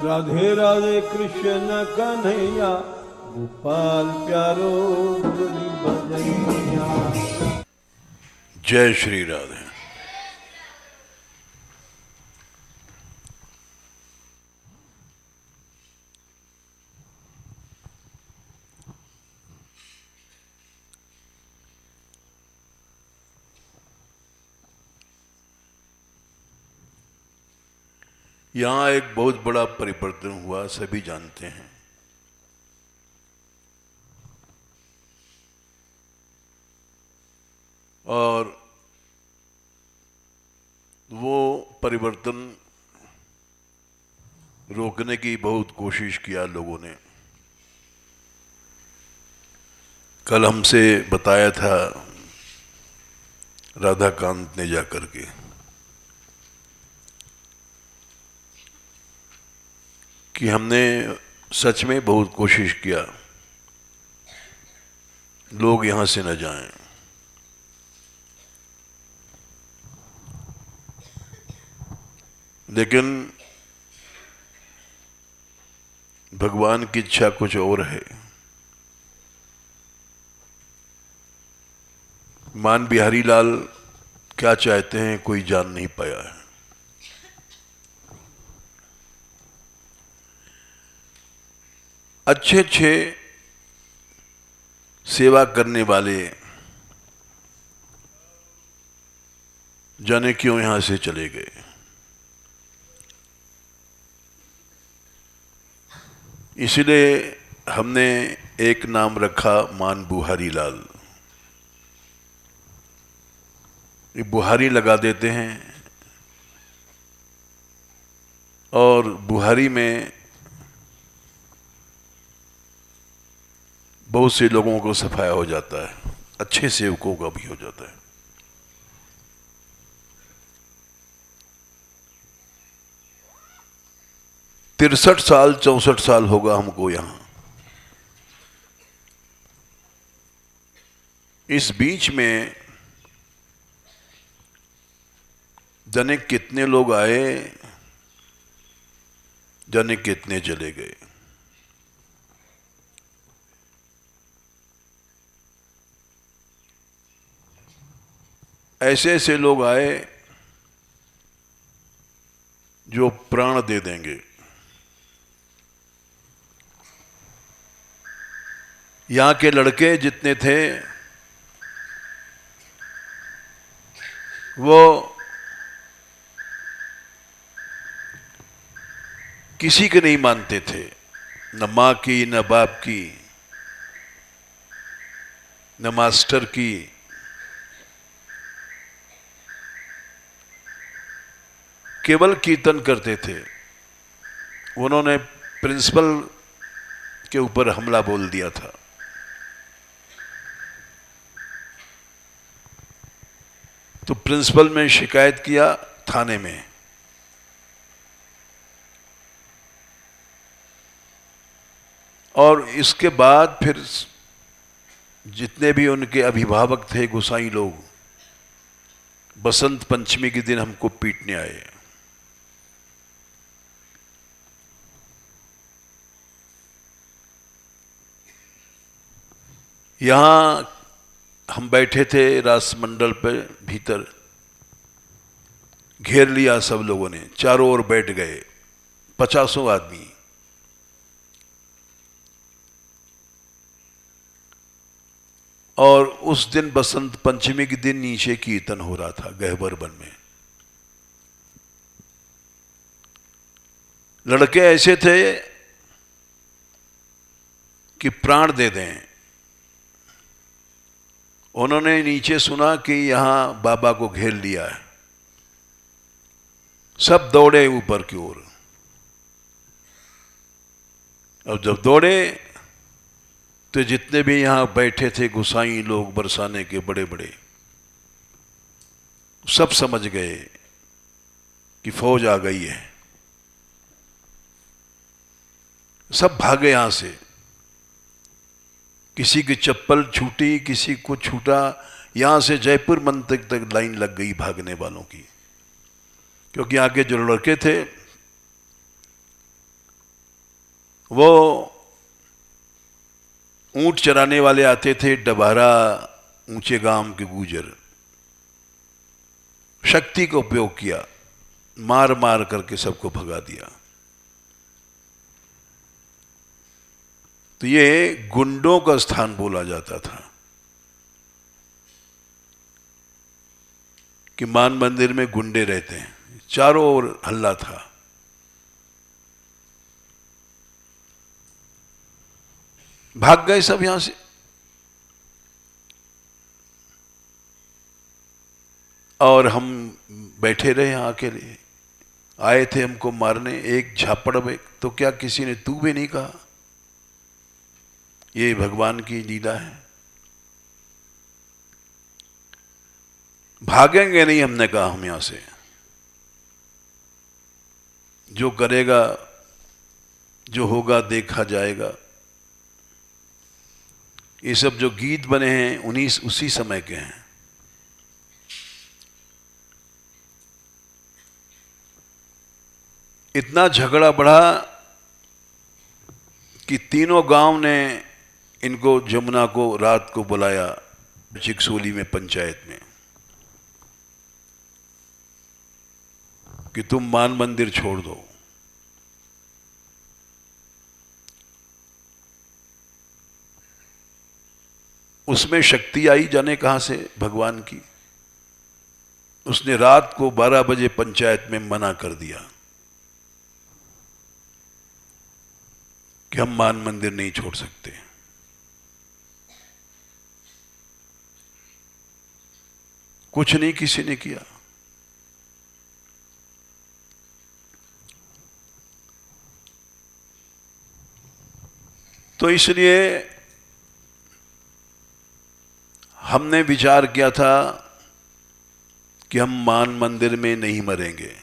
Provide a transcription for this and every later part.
राधे राधे कृष्ण कन्हैया गोपाल प्यारो मुरली बजैया। जय श्री राधे। यहां एक बहुत बड़ा परिवर्तन हुआ, सभी जानते हैं। और वो परिवर्तन रोकने की बहुत कोशिश किया लोगों ने। कल हमसे बताया था राधाकांत ने जाकर के कि हमने सच में बहुत कोशिश किया लोग यहां से न जाएं। लेकिन भगवान की इच्छा कुछ और है। मान बिहारी लाल क्या चाहते हैं कोई जान नहीं पाया है। अच्छे अच्छे सेवा करने वाले जाने क्यों यहां से चले गए। इसलिए हमने एक नाम रखा मान बुहारी लाल। ये बुहारी लगा देते हैं और बुहारी में बहुत से लोगों को सफाया हो जाता है, अच्छे सेवकों का भी हो जाता है। तिरसठ साल 64 साल होगा हमको यहां। इस बीच में जाने कितने लोग आए, जाने कितने चले गए। ऐसे ऐसे लोग आए जो प्राण दे देंगे। यहां के लड़के जितने थे वो किसी के नहीं मानते थे, न मां की, न बाप की, न मास्टर की। केवल कीर्तन करते थे। उन्होंने प्रिंसिपल के ऊपर हमला बोल दिया था। तो प्रिंसिपल ने शिकायत किया थाने में। और इसके बाद फिर जितने भी उनके अभिभावक थे गोसाई लोग, बसंत पंचमी के दिन हमको पीटने आए। यहां हम बैठे थे रासमंडल पे, भीतर घेर लिया सब लोगों ने, चारों ओर बैठ गए 50 आदमी। और उस दिन बसंत पंचमी के दिन नीचे कीर्तन हो रहा था गहबर वन में। लड़के ऐसे थे कि प्राण दे दें। उन्होंने नीचे सुना कि यहां बाबा को घेर लिया है, सब दौड़े ऊपर की ओर। और जब दौड़े तो जितने भी यहां बैठे थे गुसाई लोग, बरसाने के बड़े बड़े, सब समझ गए कि फौज आ गई है। सब भागे यहां से। किसी की चप्पल छूटी, किसी को छूटा। यहां से जयपुर मंदिर तक लाइन लग गई भागने वालों की। क्योंकि आगे जो लड़के थे वो ऊंट चराने वाले आते थे, डबारा ऊंचे गांव के गुजर, शक्ति का उपयोग किया, मार मार करके सबको भगा दिया। तो ये गुंडों का स्थान बोला जाता था कि मान मंदिर में गुंडे रहते हैं, चारों ओर हल्ला था। भाग गए सब यहां से। और हम बैठे रहे यहां अकेले। आए थे हमको मारने, एक झापड़ में तो क्या किसी ने तू भी नहीं कहा। ये भगवान की लीला है। भागेंगे नहीं, हमने कहा हम यहां से। जो करेगा, जो होगा देखा जाएगा। ये सब जो गीत बने हैं उसी समय के हैं। इतना झगड़ा बढ़ा कि तीनों गांव ने इनको, जमुना को रात को बुलाया चिकसोली में पंचायत में कि तुम मान मंदिर छोड़ दो। उसमें शक्ति आई जाने कहां से भगवान की। उसने रात को 12 बजे पंचायत में मना कर दिया कि हम मान मंदिर नहीं छोड़ सकते। कुछ नहीं किसी ने किया। तो इसलिए हमने विचार किया था कि हम मान मंदिर में नहीं मरेंगे।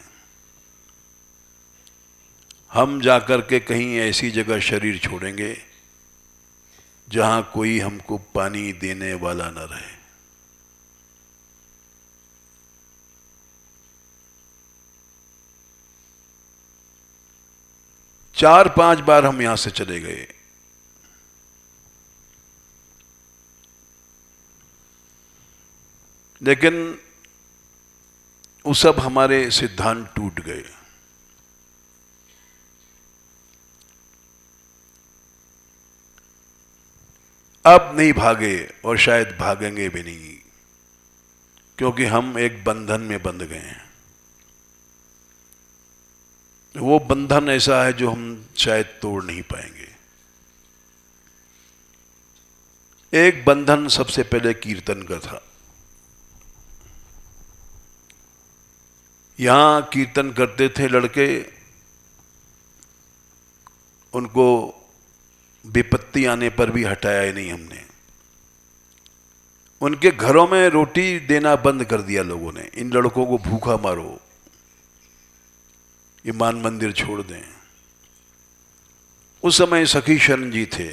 हम जाकर के कहीं ऐसी जगह शरीर छोड़ेंगे जहां कोई हमको पानी देने वाला न रहे। चार पांच बार हम यहां से चले गए। लेकिन वो सब हमारे सिद्धांत टूट गए। अब नहीं भागे और शायद भागेंगे भी नहीं, क्योंकि हम एक बंधन में बंध गए हैं। वो बंधन ऐसा है जो हम शायद तोड़ नहीं पाएंगे। एक बंधन सबसे पहले कीर्तन का था। यहां कीर्तन करते थे लड़के, उनको विपत्ति आने पर भी हटाया ही नहीं हमने। उनके घरों में रोटी देना बंद कर दिया लोगों ने। इन लड़कों को भूखा मारो, ये मान मंदिर छोड़ दें। उस समय सखी शरण जी थे,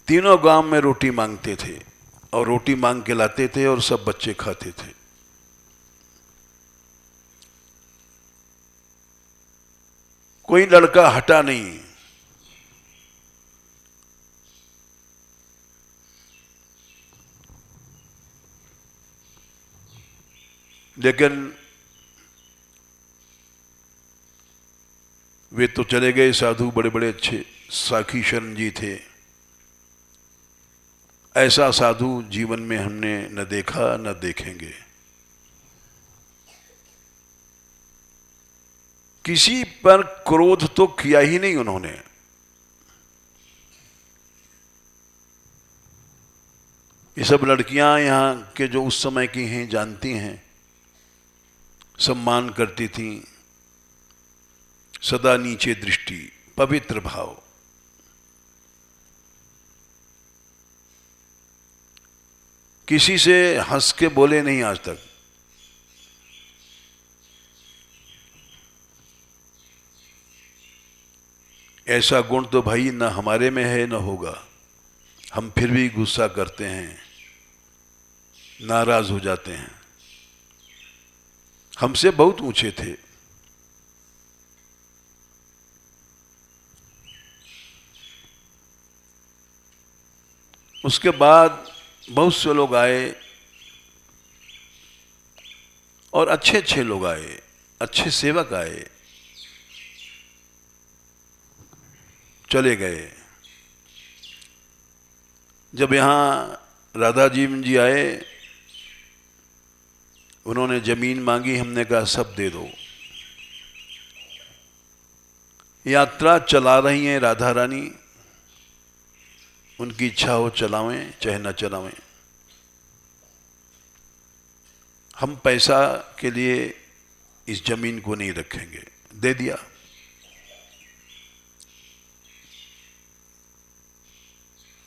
तीनों गांव में रोटी मांगते थे और रोटी मांग के लाते थे और सब बच्चे खाते थे। कोई लड़का हटा नहीं। लेकिन वे तो चले गए साधु, बड़े बड़े अच्छे। साखी शरण जी थे, ऐसा साधु जीवन में हमने न देखा न देखेंगे। किसी पर क्रोध तो किया ही नहीं उन्होंने। ये सब लड़कियां यहां के जो उस समय की हैं जानती हैं, सम्मान करती थीं, सदा नीचे दृष्टि, पवित्र भाव। किसी से हंस के बोले नहीं आज तक। ऐसा गुण तो भाई न हमारे में है न होगा। हम फिर भी गुस्सा करते हैं, नाराज हो जाते हैं। हमसे बहुत ऊंचे थे। उसके बाद बहुत से लोग आए और अच्छे अच्छे लोग आए, अच्छे सेवक आए, चले गए। जब यहाँ राधा जी आए, उन्होंने जमीन मांगी, हमने कहा सब दे दो। यात्रा चला रही हैं राधा रानी, उनकी इच्छा हो चलावें चाहे न चलावें। हम पैसा के लिए इस जमीन को नहीं रखेंगे, दे दिया।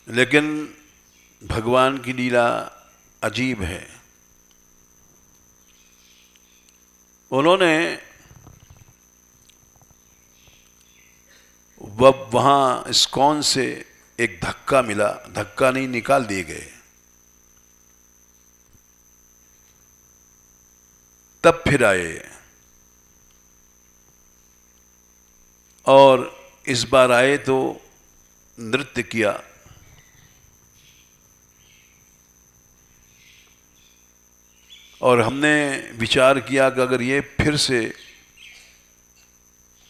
लेकिन भगवान की लीला अजीब है। उन्होंने वहां इस्कॉन से एक धक्का मिला, धक्का नहीं, निकाल दिए गए। तब फिर आए और इस बार आए तो नृत्य किया। और हमने विचार किया कि अगर ये फिर से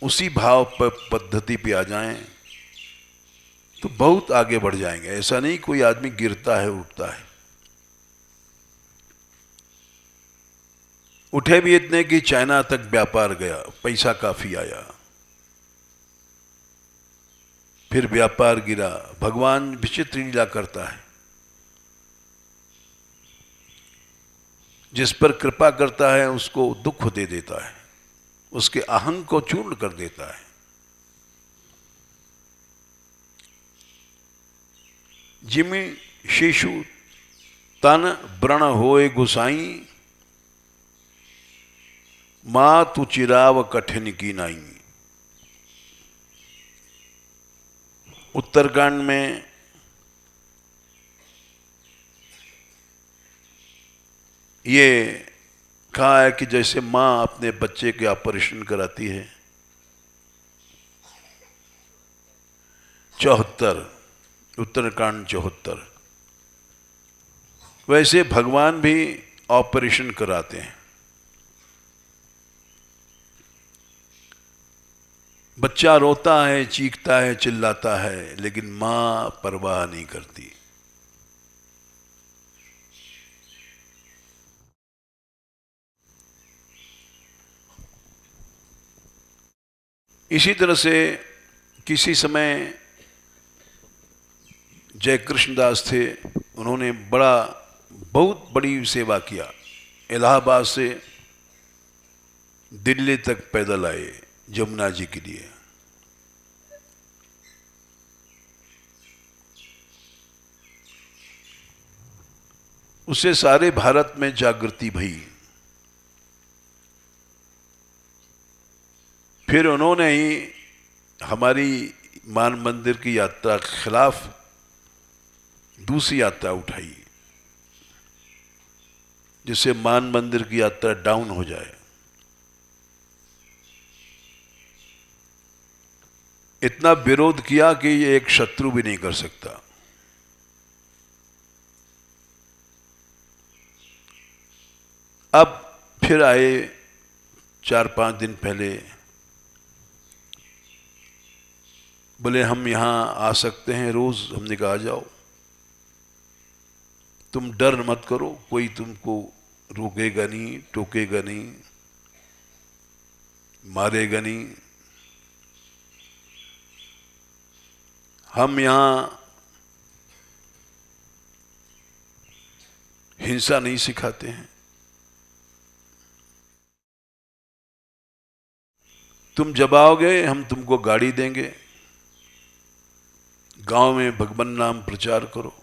उसी भाव पर पद्धति पे आ जाएं तो बहुत आगे बढ़ जाएंगे। ऐसा नहीं कोई आदमी गिरता है उठता है। उठे भी इतने कि चाइना तक व्यापार गया, पैसा काफी आया, फिर व्यापार गिरा। भगवान विचित्र लीला करता है। जिस पर कृपा करता है उसको दुख दे देता है, उसके अहंग को चूर्ण कर देता है। जिमि शिशु तन व्रण होए गुसाई, मातु चिराव कठिन की नाई। उत्तरकांड में ये कहा है कि जैसे माँ अपने बच्चे के ऑपरेशन कराती है, 74 उत्तरकांड 74, वैसे भगवान भी ऑपरेशन कराते हैं। बच्चा रोता है, चीखता है, चिल्लाता है, लेकिन माँ परवाह नहीं करती। इसी तरह से किसी समय जय कृष्णदास थे, उन्होंने बहुत बड़ी सेवा किया। इलाहाबाद से दिल्ली तक पैदल आए जमुना जी के लिए। उससे सारे भारत में जागृति भई। फिर उन्होंने ही हमारी मान मंदिर की यात्रा के खिलाफ दूसरी यात्रा उठाई, जिससे मान मंदिर की यात्रा डाउन हो जाए। इतना विरोध किया कि ये एक शत्रु भी नहीं कर सकता। अब फिर आए 4-5 दिन पहले, बोले हम यहां आ सकते हैं रोज। हमने कहा आ जाओ, तुम डर मत करो, कोई तुमको रोकेगा नहीं, टोकेगा नहीं, मारेगा नहीं। हम यहां हिंसा नहीं सिखाते हैं। तुम जब आओगे हम तुमको गाड़ी देंगे, गांव में भगवान नाम प्रचार करो।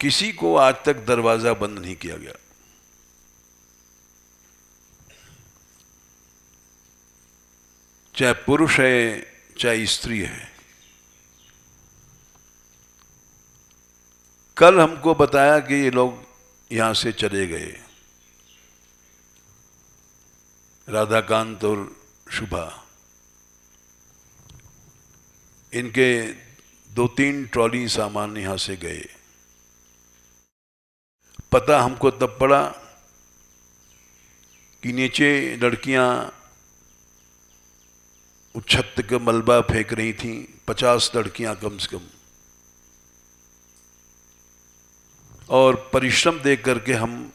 किसी को आज तक दरवाजा बंद नहीं किया गया। चाहे पुरुष है चाहे स्त्री है। कल हमको बताया कि ये लोग यहां से चले गए, राधाकांत और शुभा, इनके 2-3 ट्रॉली सामान यहां से गए। पता हमको तब पड़ा कि नीचे लड़कियां छत का मलबा फेंक रही थीं, 50 लड़कियां कम से कम। और परिश्रम देख करके हम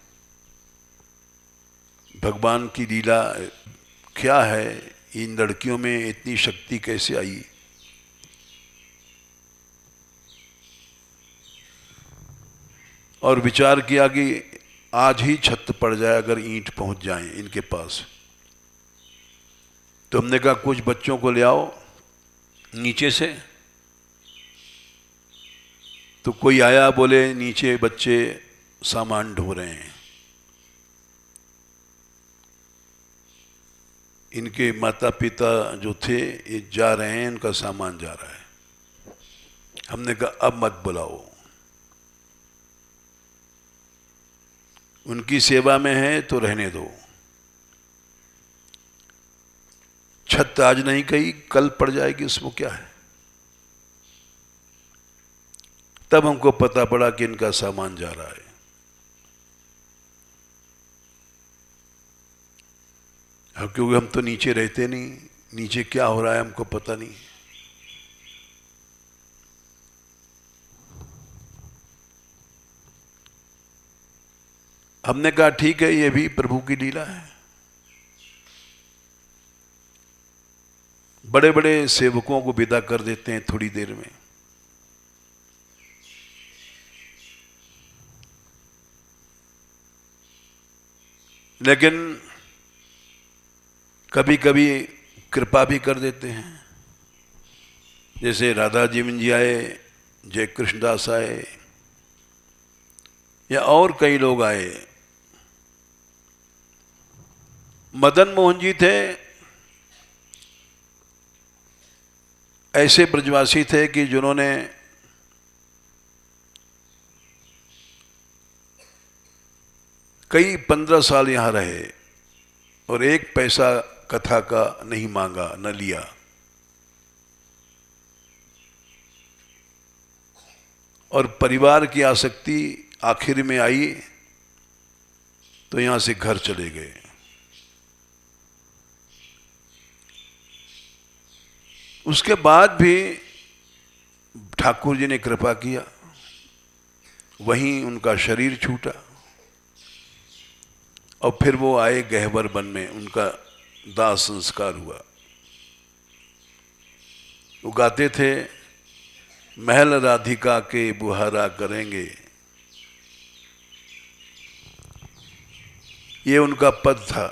भगवान की लीला क्या है, इन लड़कियों में इतनी शक्ति कैसे आई। और विचार किया कि आज ही छत पड़ जाए अगर ईंट पहुंच जाए इनके पास। तो हमने कहा कुछ बच्चों को ले आओ नीचे से। तो कोई आया, बोले नीचे बच्चे सामान ढो रहे हैं। इनके माता पिता जो थे ये जा रहे हैं, इनका सामान जा रहा है। हमने कहा अब मत बुलाओ, उनकी सेवा में है तो रहने दो। छत आज नहीं कही कल पड़ जाएगी, उसमें क्या है। तब हमको पता पड़ा कि इनका सामान जा रहा है। अब क्योंकि हम तो नीचे रहते नहीं, नीचे क्या हो रहा है हमको पता नहीं। हमने कहा ठीक है, ये भी प्रभु की लीला है। बड़े बड़े सेवकों को विदा कर देते हैं थोड़ी देर में। लेकिन कभी कभी कृपा भी कर देते हैं। जैसे राधा जीवन जी आए, जय कृष्णदास आए, या और कई लोग आए। मदन मोहन जी थे, ऐसे ब्रजवासी थे कि जिन्होंने कई 15 साल यहां रहे और एक पैसा कथा का नहीं मांगा, न लिया। और परिवार की आसक्ति आखिर में आई तो यहां से घर चले गए। उसके बाद भी ठाकुर जी ने कृपा किया, वहीं उनका शरीर छूटा और फिर वो आए गहवर वन में, उनका दाह संस्कार हुआ। वो गाते थे, महल राधिका के बुहारा करेंगे, ये उनका पद था।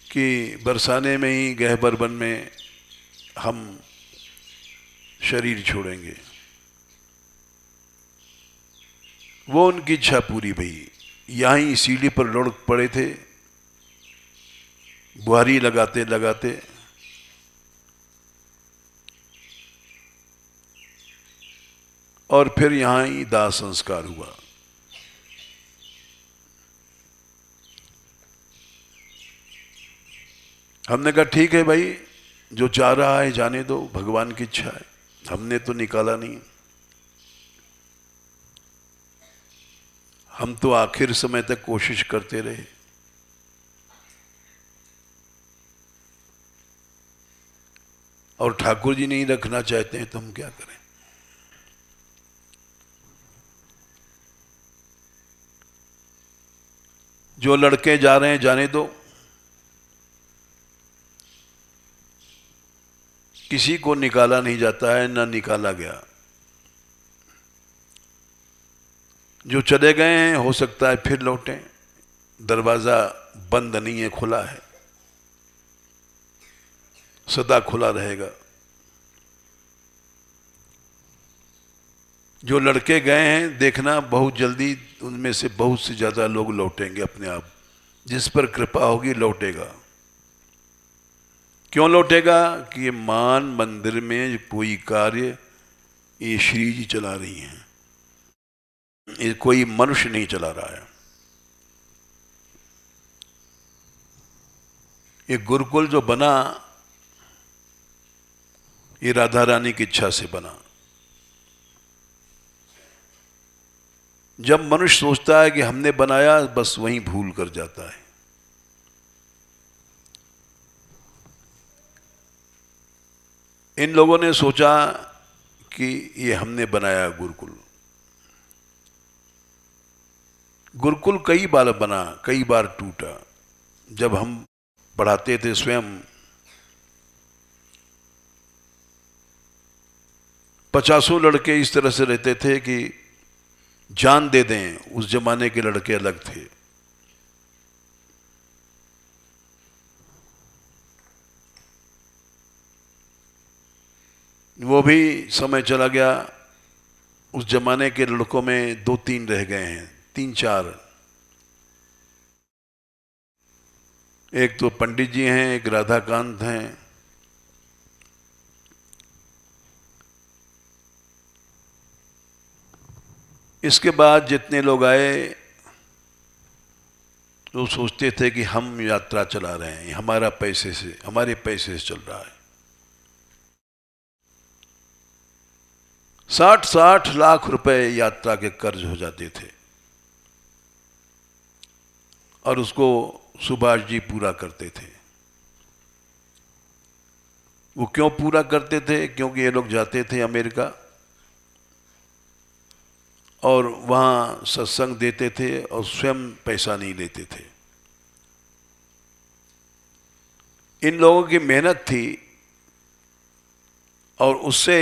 कि बरसाने में ही गहबर वन में हम शरीर छोड़ेंगे। वो उनकी इच्छा पूरी हुई। यहाँ ही सीढ़ी पर लुढ़क पड़े थे, बुहारी लगाते लगाते। और फिर यहाँ ही दाह संस्कार हुआ। हमने कहा ठीक है भाई, जो चाह रहा है जाने दो, भगवान की इच्छा है, हमने तो निकाला नहीं। हम तो आखिर समय तक कोशिश करते रहे। और ठाकुर जी नहीं रखना चाहते हैं तो हम क्या करें। जो लड़के जा रहे हैं जाने दो, किसी को निकाला नहीं जाता है, ना निकाला गया। जो चले गए हैं हो सकता है फिर लौटें, दरवाजा बंद नहीं है, खुला है, सदा खुला रहेगा। जो लड़के गए हैं देखना, बहुत जल्दी उनमें से बहुत से ज्यादा लोग लौटेंगे अपने आप। जिस पर कृपा होगी लौटेगा। क्यों लौटेगा? कि ये मान मंदिर में कोई कार्य ये श्री जी चला रही हैं, ये कोई मनुष्य नहीं चला रहा है। ये गुरुकुल जो बना, ये राधा रानी की इच्छा से बना। जब मनुष्य सोचता है कि हमने बनाया, बस वहीं भूल कर जाता है। इन लोगों ने सोचा कि ये हमने बनाया गुरुकुल। गुरुकुल कई बार बना, कई बार टूटा। जब हम पढ़ाते थे स्वयं, 50 लड़के इस तरह से रहते थे कि जान दे दें। उस जमाने के लड़के अलग थे। वो भी समय चला गया। उस जमाने के लड़कों में 2-3 रह गए हैं, 3-4। एक तो पंडित जी हैं, एक राधाकांत हैं, इसके बाद जितने लोग आए वो सोचते थे कि हम यात्रा चला रहे हैं, हमारे पैसे से चल रहा है। 60-60 लाख रुपए यात्रा के कर्ज हो जाते थे और उसको सुभाष जी पूरा करते थे। वो क्यों पूरा करते थे? क्योंकि ये लोग जाते थे अमेरिका और वहाँ सत्संग देते थे और स्वयं पैसा नहीं लेते थे। इन लोगों की मेहनत थी और उससे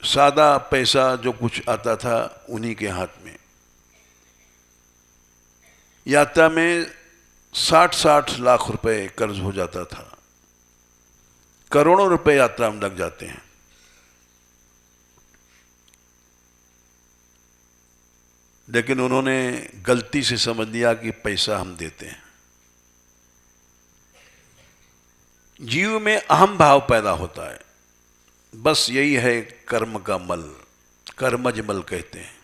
सादा पैसा जो कुछ आता था उन्हीं के हाथ में। यात्रा में 60-60 लाख रुपए कर्ज हो जाता था। करोड़ों रुपए यात्रा में लग जाते हैं। लेकिन उन्होंने गलती से समझ लिया कि पैसा हम देते हैं। जीव में अहम भाव पैदा होता है। बस यही है कर्म का मल, कर्मज मल कहते हैं।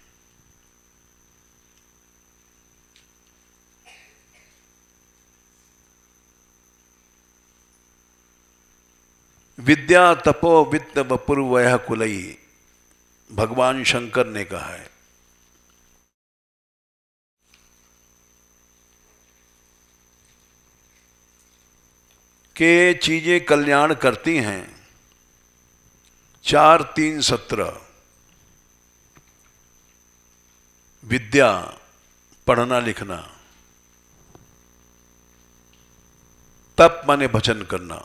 विद्या तपो वित्त वपुर्वयः कुलई, भगवान शंकर ने कहा है। कि चीजें कल्याण करती हैं। 4-3-17 विद्या, पढ़ना लिखना, तप माने भजन करना,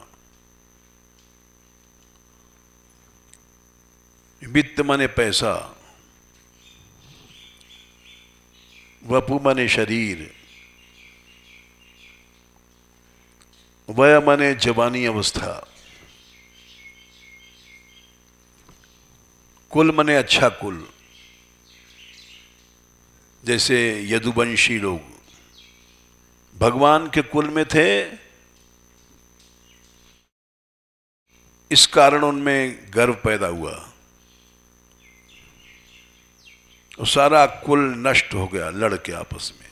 वित्त माने पैसा, वपु माने शरीर, वय माने जवानी अवस्था, कुल माने अच्छा कुल। जैसे यदुवंशी लोग भगवान के कुल में थे, इस कारण उनमें गर्व पैदा हुआ और सारा कुल नष्ट हो गया लड़के आपस में।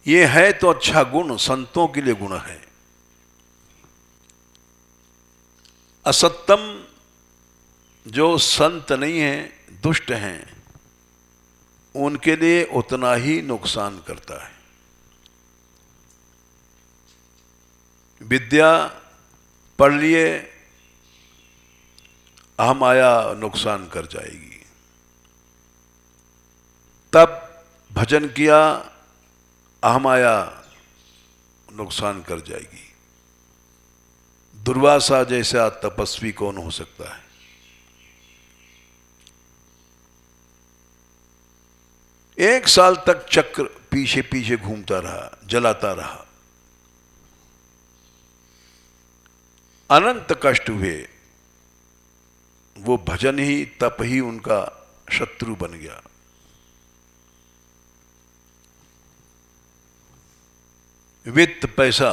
ये है तो अच्छा गुण, संतों के लिए गुण है। असत्यम, जो संत नहीं है, दुष्ट हैं, उनके लिए उतना ही नुकसान करता है। विद्या पढ़ लिए, अहम आया नुकसान कर जाएगी। तब भजन किया, अहम आया नुकसान कर जाएगी। दुर्वासा जैसा तपस्वी कौन हो सकता है? एक साल तक चक्र पीछे पीछे घूमता रहा, जलाता रहा। अनंत कष्ट हुए। वो भजन ही, तप ही उनका शत्रु बन गया। वित्त, पैसा,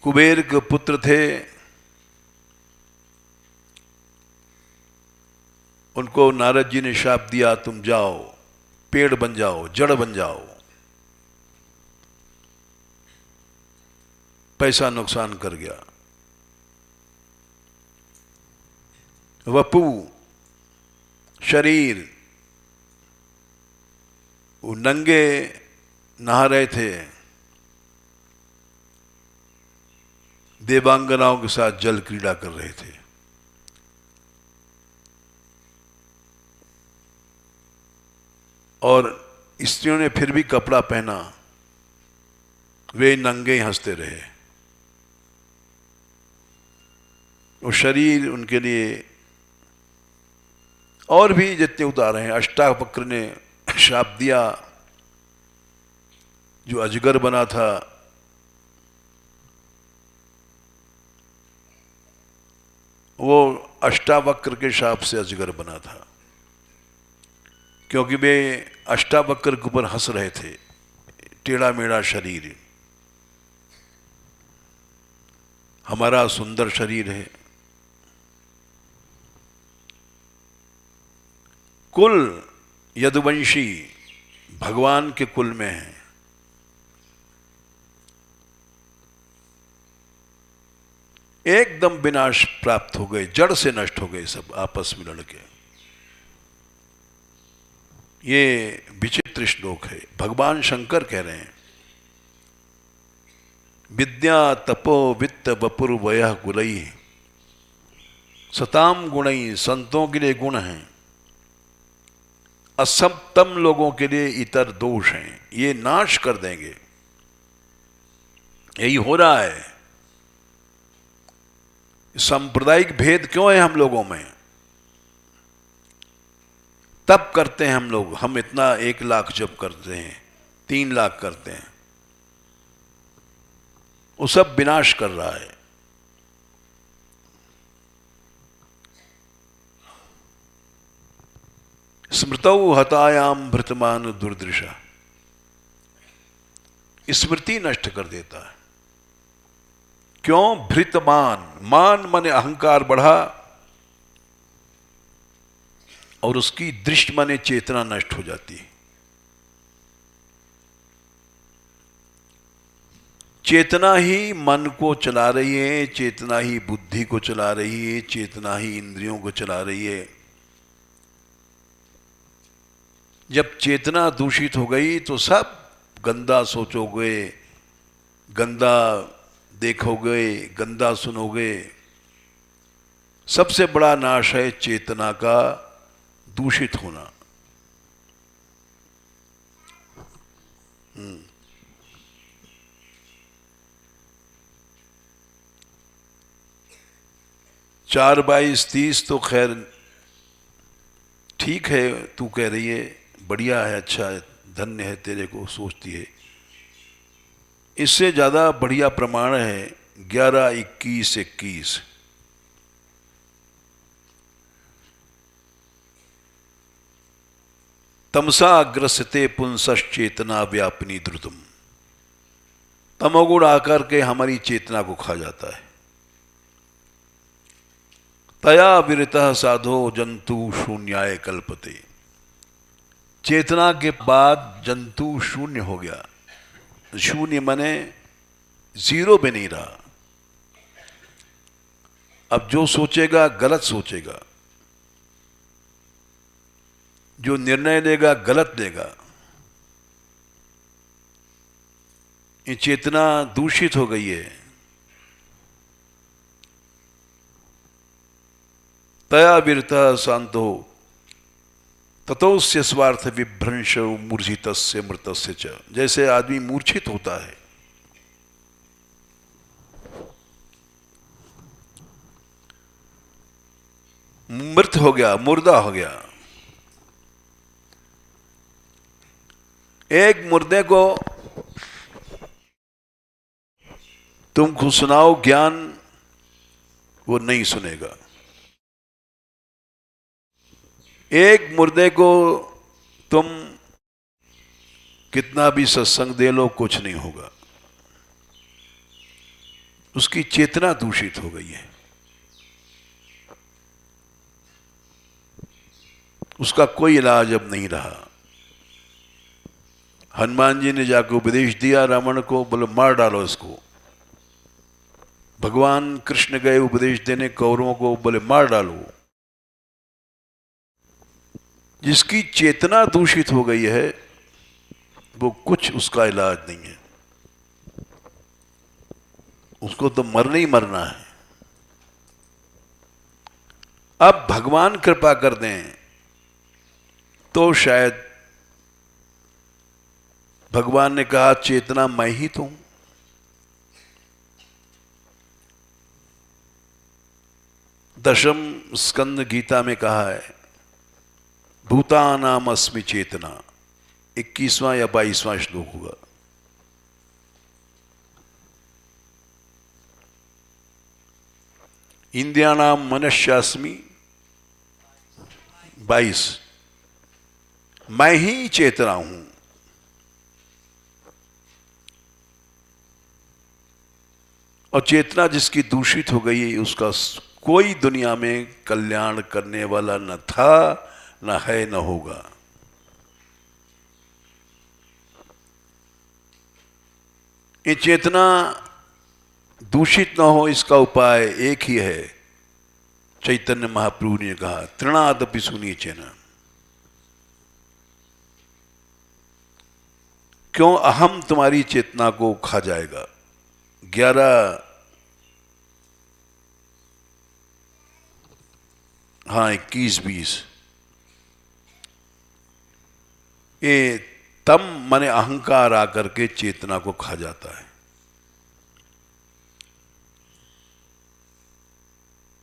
कुबेर के पुत्र थे, उनको नारद जी ने शाप दिया, तुम जाओ, पेड़ बन जाओ, जड़ बन जाओ। पैसा नुकसान कर गया। वपु शरीर, वो नंगे नहा रहे थे, देवांगनाओं के साथ जल क्रीड़ा कर रहे थे। और स्त्रियों ने फिर भी कपड़ा पहना, वे नंगे ही हंसते रहे। वो शरीर उनके लिए, और भी जितने उतारे हैं। अष्टावक्र ने शाप दिया, जो अजगर बना था, वो अष्टावक्र के शाप से अजगर बना था, क्योंकि वे अष्टावक्र के ऊपर हंस रहे थे। टेढ़ा मेढ़ा शरीर, हमारा सुंदर शरीर है। कुल यदुवंशी भगवान के कुल में है। एकदम विनाश प्राप्त हो गए, जड़ से नष्ट हो गए सब आपस में लड़के। ये विचित्र श्लोक है। भगवान शंकर कह रहे हैं, विद्या तपो वित्त वपुर वयः कुलई सताम गुणई, संतों के लिए गुण हैं, असमतम लोगों के लिए इतर दोष हैं। ये नाश कर देंगे। यही हो रहा है। सांप्रदायिक भेद क्यों है हम लोगों में? तब करते हैं हम लोग। हम इतना 1 लाख जप करते हैं, 3 लाख करते हैं, वो सब विनाश कर रहा है। स्मृतौ हतायाम भृतमान दुर्दृशा, स्मृति नष्ट कर देता है। क्यों? भृतमान, मान माने अहंकार बढ़ा, और उसकी दृष्टि माने चेतना नष्ट हो जाती है। चेतना ही मन को चला रही है, चेतना ही बुद्धि को चला रही है, चेतना ही इंद्रियों को चला रही है। जब चेतना दूषित हो गई तो सब गंदा सोचोगे, गंदा देखोगे, गंदा सुनोगे। सबसे बड़ा नाश है चेतना का दूषित होना। चार 22-30 तो खैर ठीक है, तू कह रही है, बढ़िया है, अच्छा है, धन्य है तेरे को सोचती है। इससे ज्यादा बढ़िया प्रमाण है 11-21-21। तमसा ग्रसते पुंसश्चेतना व्यापिनी द्रुतम, तमोगुण आकर के हमारी चेतना को खा जाता है। तया विरतः साधो जंतु शून्याय कल्पते, चेतना के बाद जंतु शून्य हो गया। शून्य माने जीरो में नहीं रहा। अब जो सोचेगा गलत सोचेगा, जो निर्णय लेगा गलत लेगा। ये चेतना दूषित हो गई है। तया विरता शांतो ततोस्य स्वार्थ विभ्रंश मूर्छितस्य मृतस्य च, जैसे आदमी मूर्छित होता है, मृत हो गया, मुर्दा हो गया। एक मुर्दे को तुम सुनाओ ज्ञान, वो नहीं सुनेगा। एक मुर्दे को तुम कितना भी सत्संग दे लो, कुछ नहीं होगा। उसकी चेतना दूषित हो गई है। उसका कोई इलाज अब नहीं रहा। हनुमान जी ने जाकर उपदेश दिया रावण को, बोले मार डालो इसको। भगवान कृष्ण गए उपदेश देने कौरवों को, बोले मार डालो। जिसकी चेतना दूषित हो गई है वो कुछ उसका इलाज नहीं है, उसको तो मरना ही मरना है। अब भगवान कृपा कर दें तो शायद, भगवान ने कहा चेतना मैं ही तो हूं। दशम स्कंद गीता में कहा है भूतानाम अस्मि चेतना, 21वां या 22वां श्लोक होगा। इंद्रियाणाम मनस्यास्मि 22, मैं ही चेतना हूं। और चेतना जिसकी दूषित हो गई उसका कोई दुनिया में कल्याण करने वाला न था, न है, न होगा। ये चेतना दूषित न हो इसका उपाय एक ही है। चैतन्य महाप्रभु ने कहा तृणादपि सुनीचेन। क्यों? अहम तुम्हारी चेतना को खा जाएगा। 21-20 ये तम माने अहंकार आकर के चेतना को खा जाता है।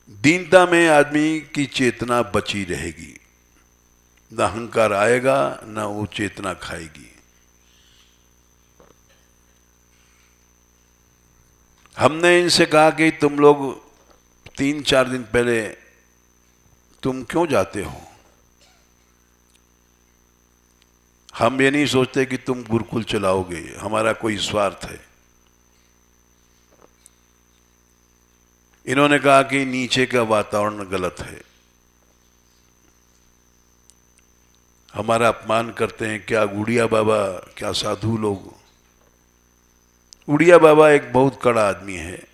दीनता में आदमी की चेतना बची रहेगी, न अहंकार आएगा न वो चेतना खाएगी। हमने इनसे कहा कि तुम लोग 3-4 दिन पहले तुम क्यों जाते हो? हम ये नहीं सोचते कि तुम गुरुकुल चलाओगे, हमारा कोई स्वार्थ है। इन्होंने कहा कि नीचे का वातावरण गलत है, हमारा अपमान करते हैं। क्या उड़िया बाबा, क्या साधु लोग। उड़िया बाबा एक बहुत कड़ा आदमी है।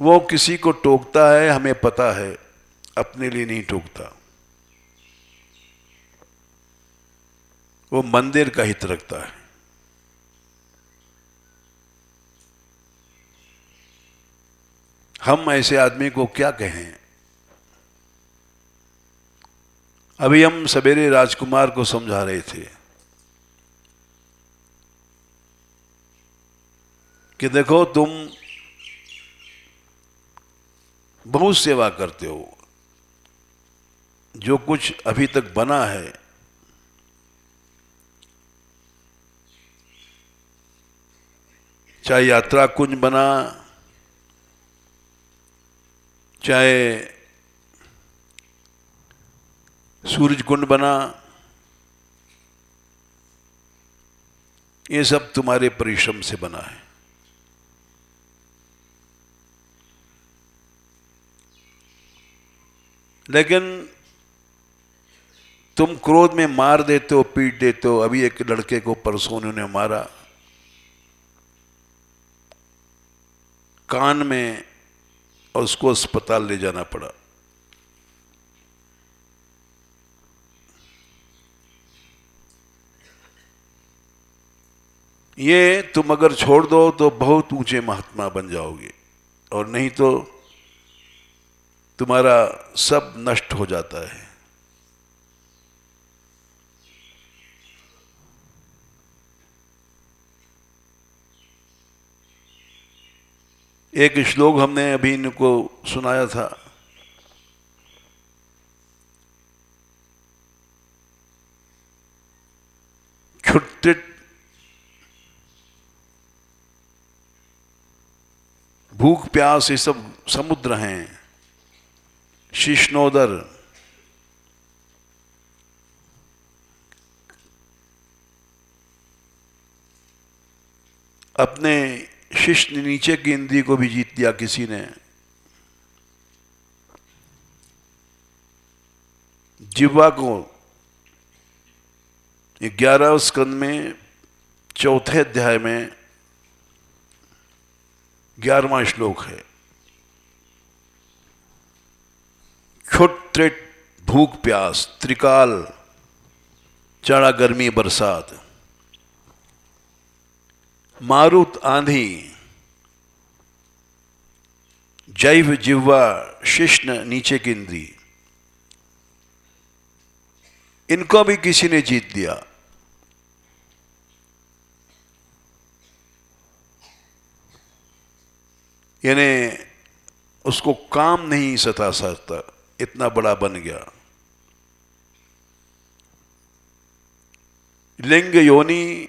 वो किसी को टोकता है, हमें पता है, अपने लिए नहीं टोकता। वो मंदिर का हित रखता है। हम ऐसे आदमी को क्या कहें? अभी हम सवेरे राजकुमार को समझा रहे थे कि देखो तुम बहुत सेवा करते हो, जो कुछ अभी तक बना है चाहे यात्रा कुंज बना, चाहे सूरज कुंड बना, ये सब तुम्हारे परिश्रम से बना है। लेकिन तुम क्रोध में मार देते हो, पीट देते हो। अभी एक लड़के को परसों उन्होंने मारा कान में और उसको अस्पताल ले जाना पड़ा। ये तुम अगर छोड़ दो तो बहुत ऊंचे महात्मा बन जाओगे, और नहीं तो तुम्हारा सब नष्ट हो जाता है। एक श्लोक हमने अभी इनको सुनाया था, छुट्टे भूख प्यास ये सब समुद्र हैं, शिष्णोदर। अपने शिष्य नीचे की इंद्रिय को भी जीत दिया किसी ने, जिह्वा को 11 स्कंद में 4थे अध्याय में 11वां श्लोक है। क्षुत त्रिट भूख प्यास, त्रिकाल जाड़ा गर्मी बरसात, मारुत आंधी, जैव जिह्वा शिश्न नीचे की इंद्री, इनको भी किसी ने जीत लिया। यानी उसको काम नहीं सता सकता, इतना बड़ा बन गया। लिंग योनि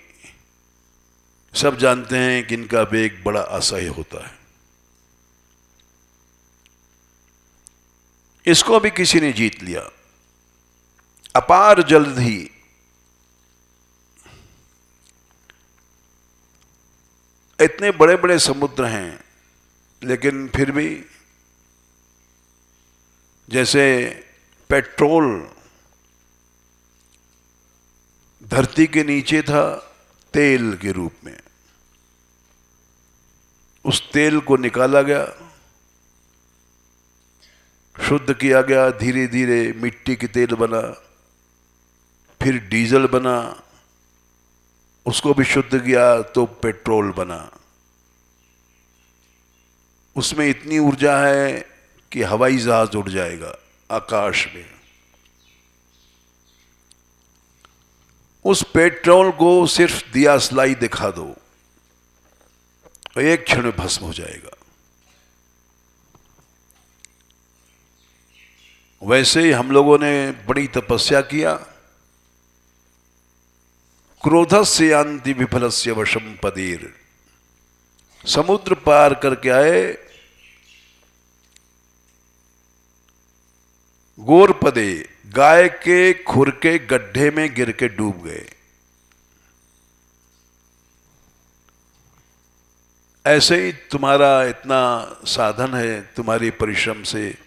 सब जानते हैं कि इनका वेग बड़ा असह्य होता है। इसको भी किसी ने जीत लिया। अपार जलधि, इतने बड़े बड़े समुद्र हैं, लेकिन फिर भी जैसे पेट्रोल धरती के नीचे था तेल के रूप में, उस तेल को निकाला गया, शुद्ध किया गया, धीरे धीरे मिट्टी की तेल बना, फिर डीजल बना, उसको भी शुद्ध किया तो पेट्रोल बना। उसमें इतनी ऊर्जा है कि हवाई जहाज उड़ जाएगा आकाश में। उस पेट्रोल को सिर्फ दिया स्लाई दिखा दो, एक क्षण में भस्म हो जाएगा। वैसे ही हम लोगों ने बड़ी तपस्या किया। क्रोधस्य यान्ति विफलस्य वशम पदीर, समुद्र पार करके आए, गोरपदे गाय के खुर के गड्ढे में गिर के डूब गए। ऐसे ही तुम्हारा इतना साधन है, तुम्हारी परिश्रम से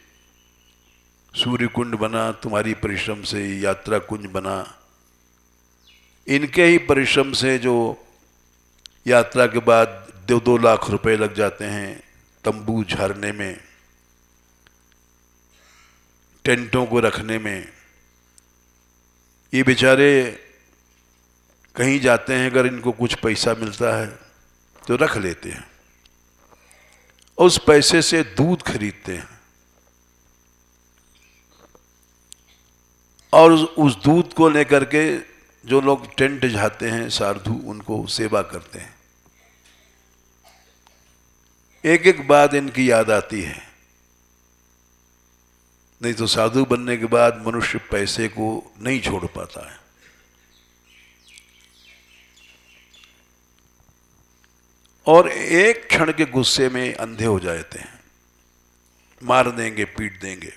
सूर्य कुंड बना, तुम्हारी परिश्रम से यात्रा कुंज बना, इनके ही परिश्रम से जो यात्रा के बाद 2-2 लाख रुपए लग जाते हैं तंबू झाड़ने में, टेंटों को रखने में। ये बेचारे कहीं जाते हैं, अगर इनको कुछ पैसा मिलता है तो रख लेते हैं, उस पैसे से दूध खरीदते हैं और उस दूध को लेकर के जो लोग टेंट झाते हैं साधु, उनको सेवा करते हैं। एक एक बात इनकी याद आती है। नहीं तो साधु बनने के बाद मनुष्य पैसे को नहीं छोड़ पाता है। और एक क्षण के गुस्से में अंधे हो जाते हैं, मार देंगे, पीट देंगे।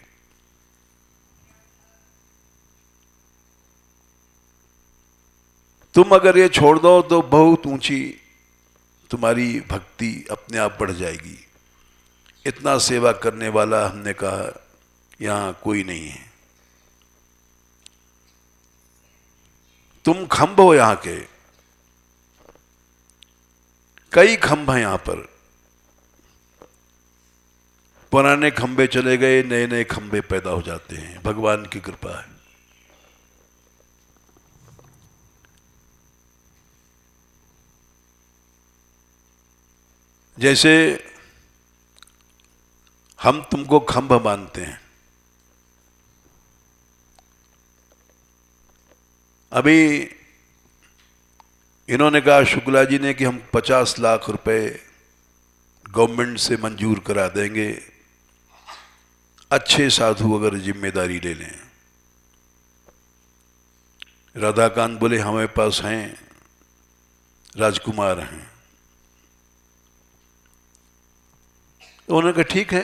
तुम अगर ये छोड़ दो तो बहुत ऊंची तुम्हारी भक्ति अपने आप बढ़ जाएगी। इतना सेवा करने वाला हमने कहा यहां कोई नहीं है। तुम खंभ हो यहां के, कई खंभ हैं यहां पर। पुराने खंभे चले गए, नए नए खंभे पैदा हो जाते हैं, भगवान की कृपा है। जैसे हम तुमको खंभ मानते हैं। अभी इन्होंने कहा, शुक्ला जी ने, कि हम 50 लाख रुपए गवर्नमेंट से मंजूर करा देंगे, अच्छे साधु अगर जिम्मेदारी ले लें। राधाकांत बोले हमारे पास हैं, राजकुमार हैं। तो उन्होंने कहा ठीक है,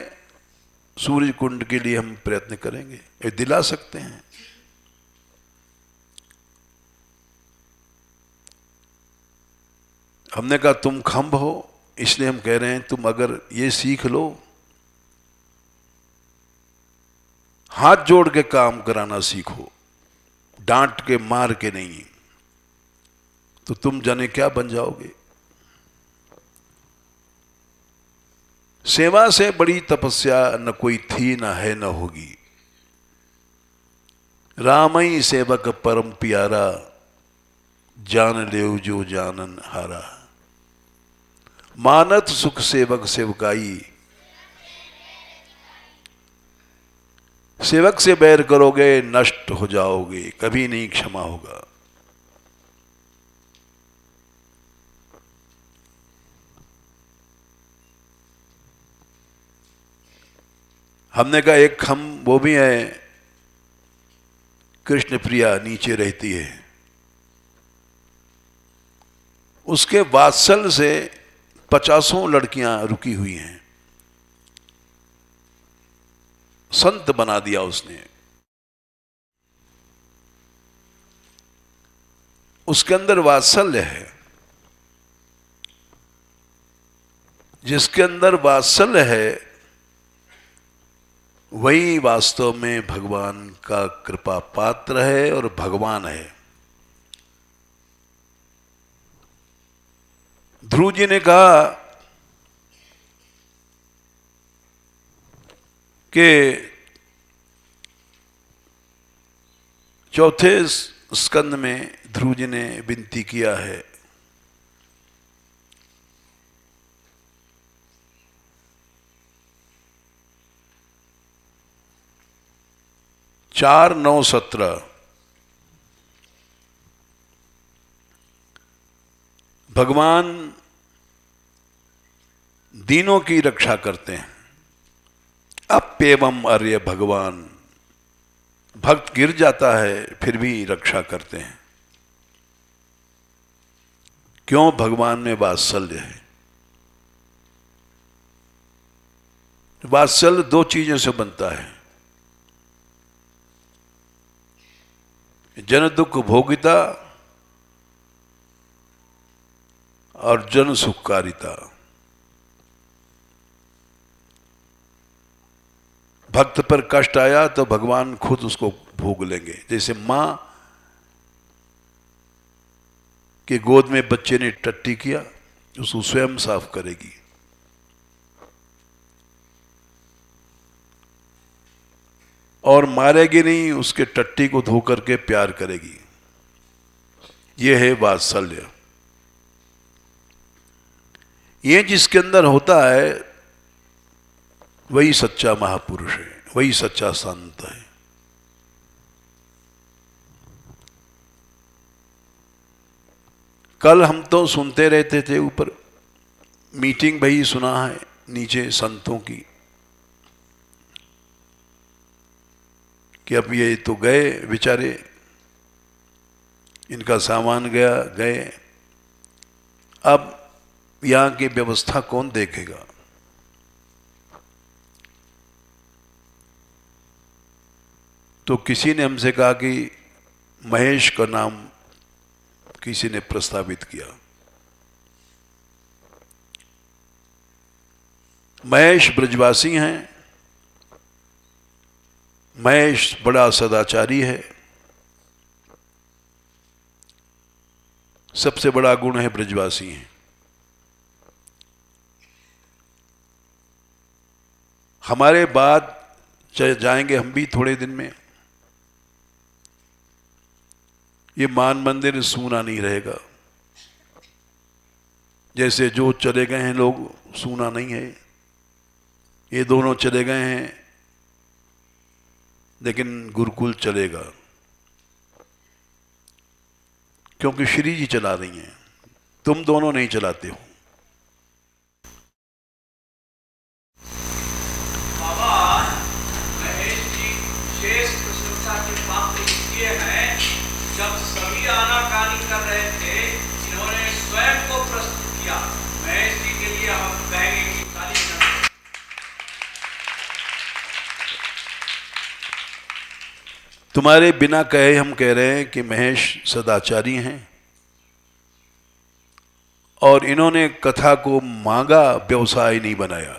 सूर्य कुंड के लिए हम प्रयत्न करेंगे, ये दिला सकते हैं। हमने कहा तुम खंभ हो, इसलिए हम कह रहे हैं तुम अगर ये सीख लो, हाथ जोड़ के काम कराना सीखो, डांट के मार के नहीं, तो तुम जाने क्या बन जाओगे। सेवा से बड़ी तपस्या न कोई थी, न है, न होगी। राम ही सेवक परम प्यारा, जान लेव जो जानन हारा। मानत सुख सेवक सेवकाई, सेवक से बैर करोगे नष्ट हो जाओगे, कभी नहीं क्षमा होगा। हमने कहा एक हम वो भी है, कृष्ण प्रिया नीचे रहती है, उसके वात्सल से 50 लड़कियां रुकी हुई हैं, संत बना दिया उसने। उसके अंदर वात्सल्य है। जिसके अंदर वात्सल्य है वही वास्तव में भगवान का कृपा पात्र है और भगवान है। ध्रुव जी ने कहा कि चौथे स्कंद में ध्रुव जी ने विनती किया है, चार 9-17 भगवान दीनों की रक्षा करते हैं। अप्येवम अर्य भगवान, भक्त गिर जाता है फिर भी रक्षा करते हैं। क्यों? भगवान में वात्सल्य है। वात्सल्य 2 चीजों से बनता है, जन दुख भोगिता और जन सुखकारिता। भक्त पर कष्ट आया तो भगवान खुद उसको भोग लेंगे। जैसे मां के गोद में बच्चे ने टट्टी किया, उसको स्वयं साफ करेगी। और मारेगी नहीं, उसके टट्टी को धो करके प्यार करेगी। यह है वात्सल्य। ये जिसके अंदर होता है वही सच्चा महापुरुष है, वही सच्चा संत है। कल हम तो सुनते रहते थे, ऊपर मीटिंग भाई सुना है नीचे संतों की, कि अब ये तो गए बेचारे, इनका सामान गया, गए, अब यहां की व्यवस्था कौन देखेगा? तो किसी ने हमसे कहा कि महेश का नाम किसी ने प्रस्तावित किया। महेश ब्रजवासी हैं, महेश बड़ा सदाचारी है, सबसे बड़ा गुण है ब्रजवासी हैं। हमारे बाद जाएंगे हम भी थोड़े दिन में, ये मान मंदिर सूना नहीं रहेगा। जैसे जो चले गए हैं लोग, सूना नहीं है। ये दोनों चले गए हैं लेकिन गुरुकुल चलेगा, क्योंकि श्री जी चला रही हैं, तुम दोनों नहीं चलाते हो। जब सभी आनाकानी कर रहे थे, इन्होंने स्वयं को प्रस्तुत किया। महेश जी के लिए हम कहेंगे कि ताली बजाएं। तुम्हारे बिना कहे हम कह रहे हैं कि महेश सदाचारी हैं, और इन्होंने कथा को मांगा, व्यवसाय नहीं बनाया।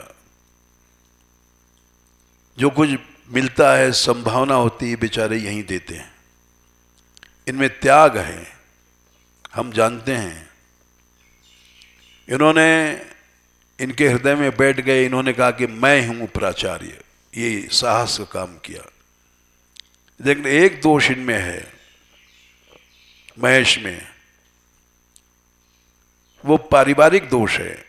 जो कुछ मिलता है, संभावना होती है, बेचारे यहीं देते हैं। इनमें त्याग है, हम जानते हैं। इन्होंने, इनके हृदय में बैठ गए, इन्होंने कहा कि मैं हूं प्राचार्य, ये साहस का काम किया। लेकिन एक दोष इनमें है, महेश में, वो पारिवारिक दोष है।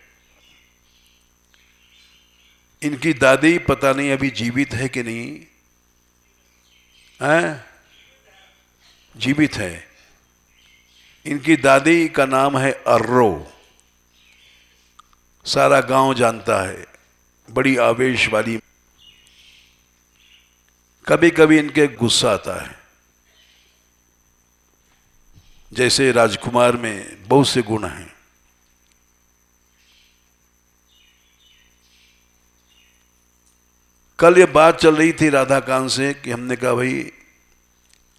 इनकी दादी पता नहीं अभी जीवित है कि नहीं है? जीवित है। इनकी दादी का नाम है अर्रो, सारा गांव जानता है, बड़ी आवेश वाली। कभी कभी इनके गुस्सा आता है, जैसे राजकुमार में बहुत से गुण हैं। कल ये बात चल रही थी राधाकांत से कि हमने कहा भाई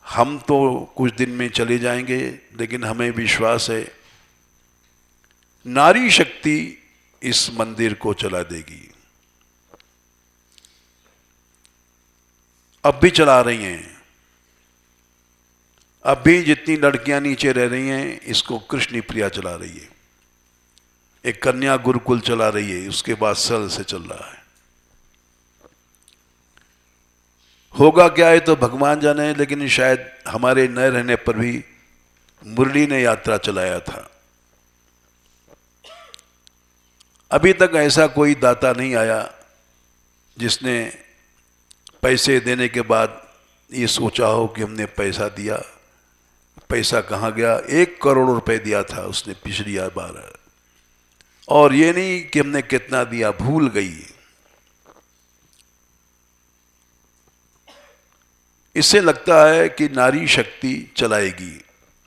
हम तो कुछ दिन में चले जाएंगे, लेकिन हमें विश्वास है नारी शक्ति इस मंदिर को चला देगी। अब भी चला रही हैं। अब भी जितनी लड़कियां नीचे रह रही हैं, इसको कृष्ण प्रिया चला रही है। एक कन्या गुरुकुल चला रही है, उसके बाद सरल से चल रहा है। होगा क्या है तो भगवान जाने, लेकिन शायद हमारे न रहने पर भी मुरली ने यात्रा चलाया था। अभी तक ऐसा कोई दाता नहीं आया जिसने पैसे देने के बाद ये सोचा हो कि हमने पैसा दिया, पैसा कहाँ गया। 1 करोड़ रुपए दिया था उसने पिछली बार, और ये नहीं कि हमने कितना दिया, भूल गई। इससे लगता है कि नारी शक्ति चलाएगी,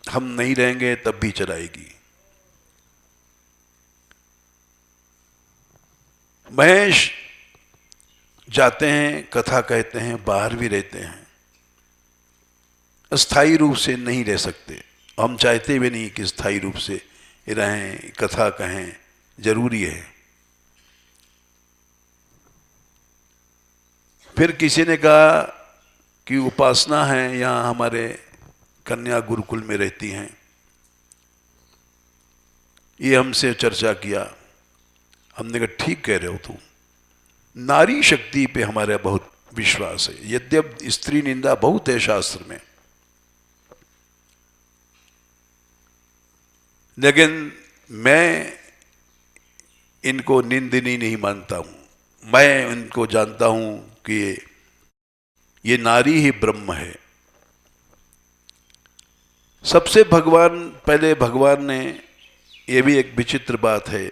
हम नहीं रहेंगे तब भी चलाएगी। महेश जाते हैं, कथा कहते हैं, बाहर भी रहते हैं, स्थायी रूप से नहीं रह सकते। हम चाहते भी नहीं कि स्थायी रूप से रहें, कथा कहें, जरूरी है। फिर किसी ने कहा कि उपासना है, यहाँ हमारे कन्या गुरुकुल में रहती हैं, ये हमसे चर्चा किया। हमने कहा ठीक कह रहे हो तुम, नारी शक्ति पे हमारा बहुत विश्वास है। यद्यप स्त्री निंदा बहुत है शास्त्र में, लेकिन मैं इनको निंदनीय नहीं मानता हूं। मैं इनको जानता हूं कि ये नारी ही ब्रह्म है। सबसे पहले भगवान ने, ये भी एक विचित्र बात है,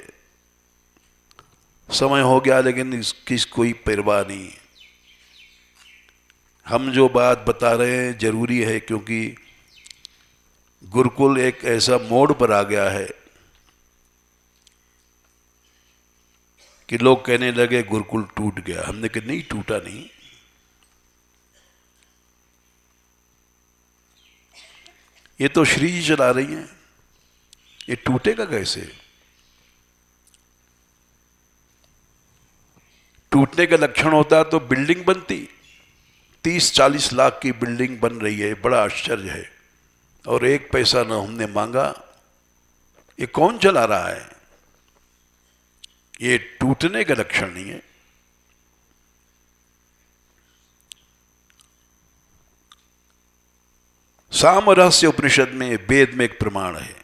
समय हो गया लेकिन इसकी कोई परवाह नहीं। हम जो बात बता रहे हैं जरूरी है, क्योंकि गुरुकुल एक ऐसा मोड़ पर आ गया है कि लोग कहने लगे गुरुकुल टूट गया। हमने कहा नहीं, टूटा नहीं। ये तो श्री जी चला रही हैं, ये टूटेगा कैसे? टूटने का लक्षण होता तो बिल्डिंग बनती। 30-40 लाख की बिल्डिंग बन रही है, बड़ा आश्चर्य है, और 1 पैसा ना हमने मांगा। ये कौन चला रहा है? ये टूटने का लक्षण नहीं है। साम रहस्य उपनिषद में, वेद में एक प्रमाण है।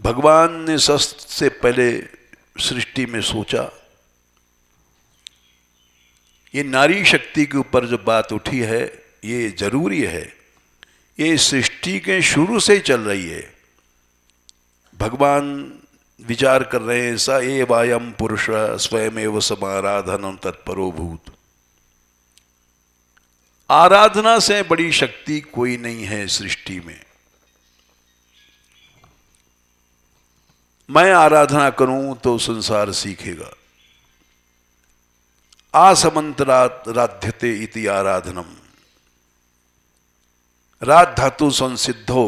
भगवान ने सबसे पहले सृष्टि में सोचा। ये नारी शक्ति के ऊपर जो बात उठी है, ये जरूरी है। ये सृष्टि के शुरू से ही चल रही है। भगवान विचार कर रहे हैं, स एवायम पुरुष स्वयमेव समाराधनं तत्परो भूत। आराधना से बड़ी शक्ति कोई नहीं है सृष्टि में। मैं आराधना करूं तो संसार सीखेगा। आसमंतरात राध्यते इति आराधनम। रात धातु संसिद्धो,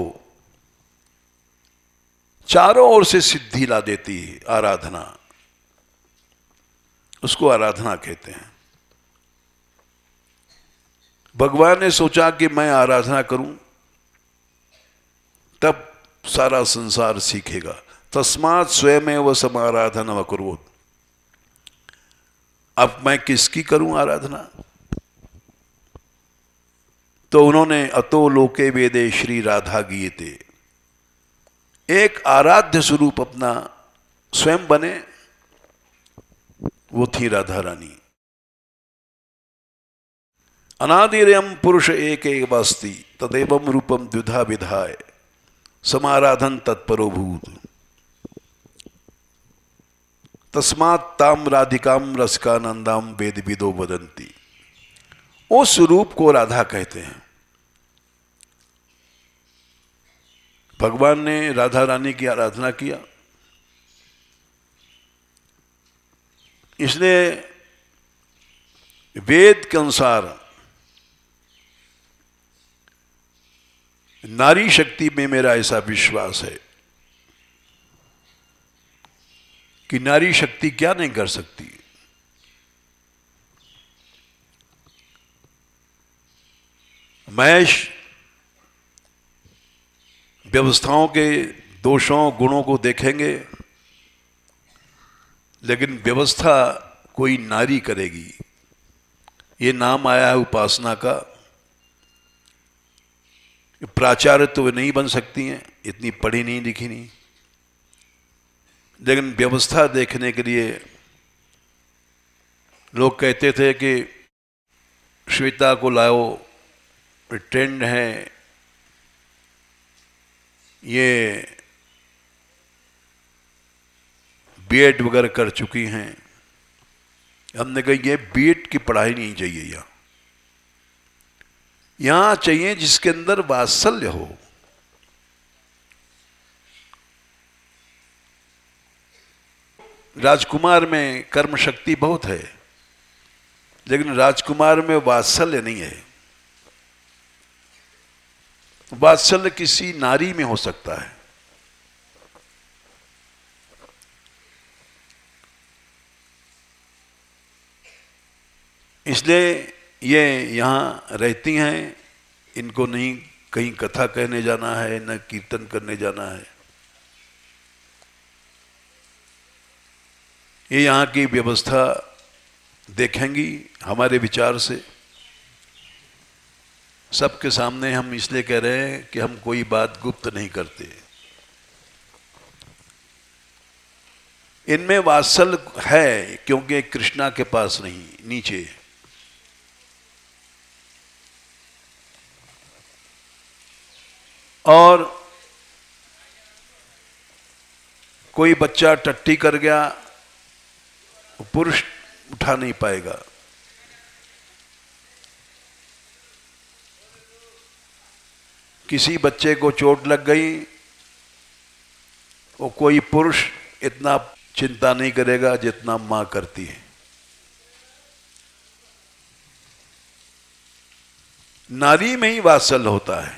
चारों ओर से सिद्धि ला देती है आराधना, उसको आराधना कहते हैं। भगवान ने सोचा कि मैं आराधना करूं तब सारा संसार सीखेगा। तस्मात् स्वयमेव समाराधनम अकुर्वोत्। अब मैं किसकी करूं आराधना? तो उन्होंने अतो लोके वेदे श्री राधा गीयते, एक आराध्य स्वरूप अपना स्वयं बने, वो थी राधा रानी। अनादिर्यम पुरुष एक एव अस्ति तदेवं रूपम द्विधा विधाय समाराधन तत्परो भूत। तस्मात् ताम राधिकाम रसकानंदाम वेद विदो वदंती। उस स्वरूप को राधा कहते हैं। भगवान ने राधा रानी की आराधना किया, इसलिए वेद के अनुसार नारी शक्ति में मेरा ऐसा विश्वास है कि नारी शक्ति क्या नहीं कर सकती। महेश व्यवस्थाओं के दोषों गुणों को देखेंगे, लेकिन व्यवस्था कोई नारी करेगी। ये नाम आया है उपासना का। प्राचार्य तो वे नहीं बन सकती हैं, इतनी पढ़ी नहीं लिखी नहीं, लेकिन व्यवस्था देखने के लिए लोग कहते थे कि श्वेता को लाओ, ट्रेंड है, ये बीएड वगैरह कर चुकी हैं। हमने कहा ये बीएड की पढ़ाई नहीं चाहिए, यहां चाहिए जिसके अंदर वात्सल्य हो। राजकुमार में कर्म शक्ति बहुत है, लेकिन राजकुमार में वात्सल्य नहीं है। वात्सल्य किसी नारी में हो सकता है। इसलिए ये यहाँ रहती हैं, इनको नहीं कहीं कथा कहने जाना है, न कीर्तन करने जाना है। ये यहाँ की व्यवस्था देखेंगी हमारे विचार से। सबके सामने हम इसलिए कह रहे हैं कि हम कोई बात गुप्त नहीं करते। इनमें वात्सल्य है क्योंकि कृष्णा के पास नहीं, नीचे। और कोई बच्चा टट्टी कर गया, पुरुष उठा नहीं पाएगा। किसी बच्चे को चोट लग गई, वो कोई पुरुष इतना चिंता नहीं करेगा जितना मां करती है। नारी में ही वात्सल्य होता है।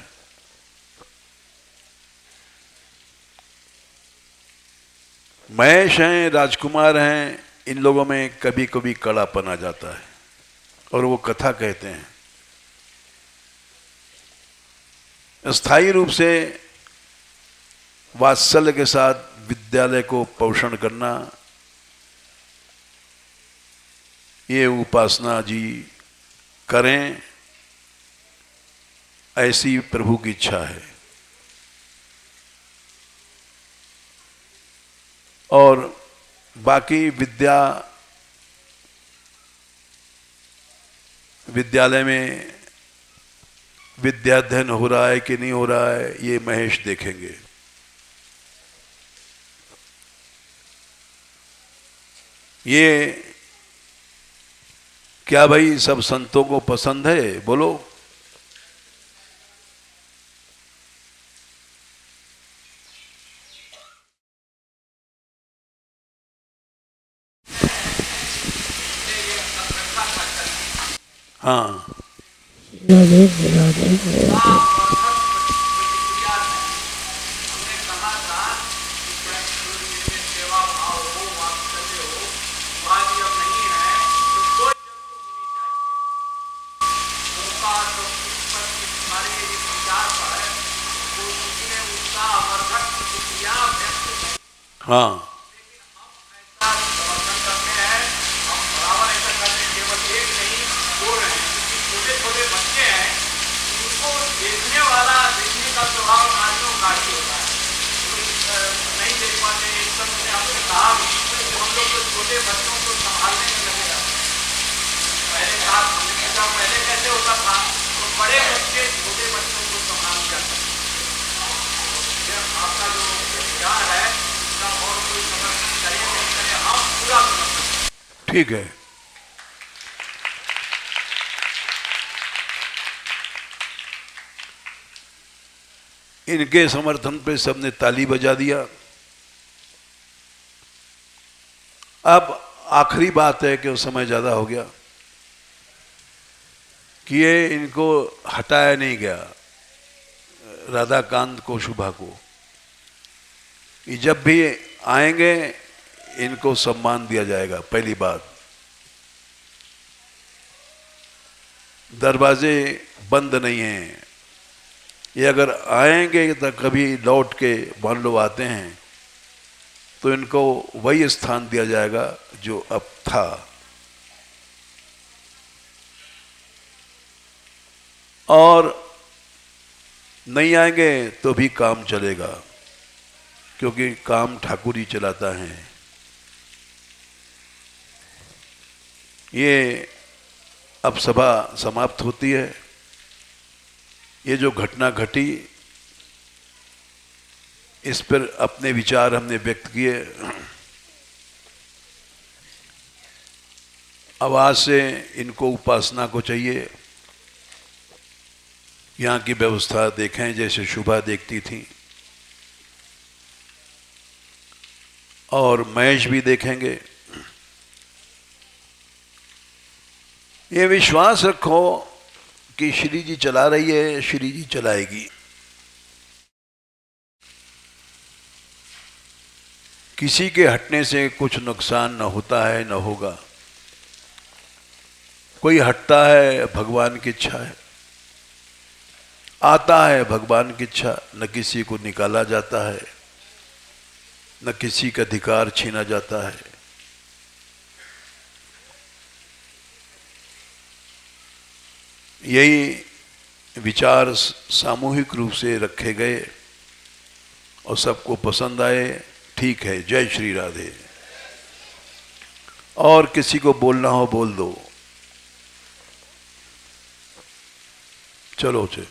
महेश हैं, राजकुमार हैं, इन लोगों में कभी कभी कड़ापन आ जाता है और वो कथा कहते हैं। स्थायी रूप से वात्सल्य के साथ विद्यालय को पोषण करना, ये उपासना जी करें, ऐसी प्रभु की इच्छा है। और बाकी विद्यालय में विद्याध्ययन हो रहा है कि नहीं हो रहा है, ये महेश देखेंगे। ये क्या भाई सब संतों को पसंद है? बोलो। हाँ, राधे राधे राधे। तो हाँ, समर्थन करते हैं, हम बराबर ऐसा करते हैं, केवल एक नहीं दो रहे, क्योंकि छोटे छोटे बच्चे हैं, उनको देखने वाला देखने का स्वभाव आदमियों का ही होता है, नहीं देख पाते। इस समय से आपने कहा कि हम लोग तो छोटे बच्चों को संभालने में लगे रहते हैं। पहले कहा हमने पूछा पहले कैसे होता था, तो बड़े बच्चे छोटे बच्चों को संभाल जाते हैं। आपका जो ज्ञान है उसका और कोई समर्थन करे नहीं करे, हम पूरा समर्थन। ठीक है। इनके समर्थन पे सबने ताली बजा दिया। अब आखिरी बात है कि उस समय ज्यादा हो गया कि ये इनको हटाया नहीं गया, राधाकांत को, शुभा को। कि जब भी आएंगे इनको सम्मान दिया जाएगा। पहली बात, दरवाजे बंद नहीं हैं। ये अगर आएंगे तो कभी लौट के मान लो आते हैं तो इनको वही स्थान दिया जाएगा जो अब था। और नहीं आएंगे तो भी काम चलेगा, क्योंकि काम ठाकुर ही चलाता है। ये अब सभा समाप्त होती है। ये जो घटना घटी इस पर अपने विचार हमने व्यक्त किए। अब आज से इनको उपासना को चाहिए। यहाँ की व्यवस्था देखें जैसे शुभा देखती थी, और महेश भी देखेंगे। ये विश्वास रखो कि श्री जी चला रही है, श्री जी चलाएगी। किसी के हटने से कुछ नुकसान न होता है न होगा। कोई हटता है भगवान की इच्छा है, आता है भगवान की इच्छा। न किसी को निकाला जाता है, न किसी का अधिकार छीना जाता है। यही विचार सामूहिक रूप से रखे गए और सबको पसंद आए। ठीक है, जय श्री राधे। और किसी को बोलना हो बोल दो। चलो चे।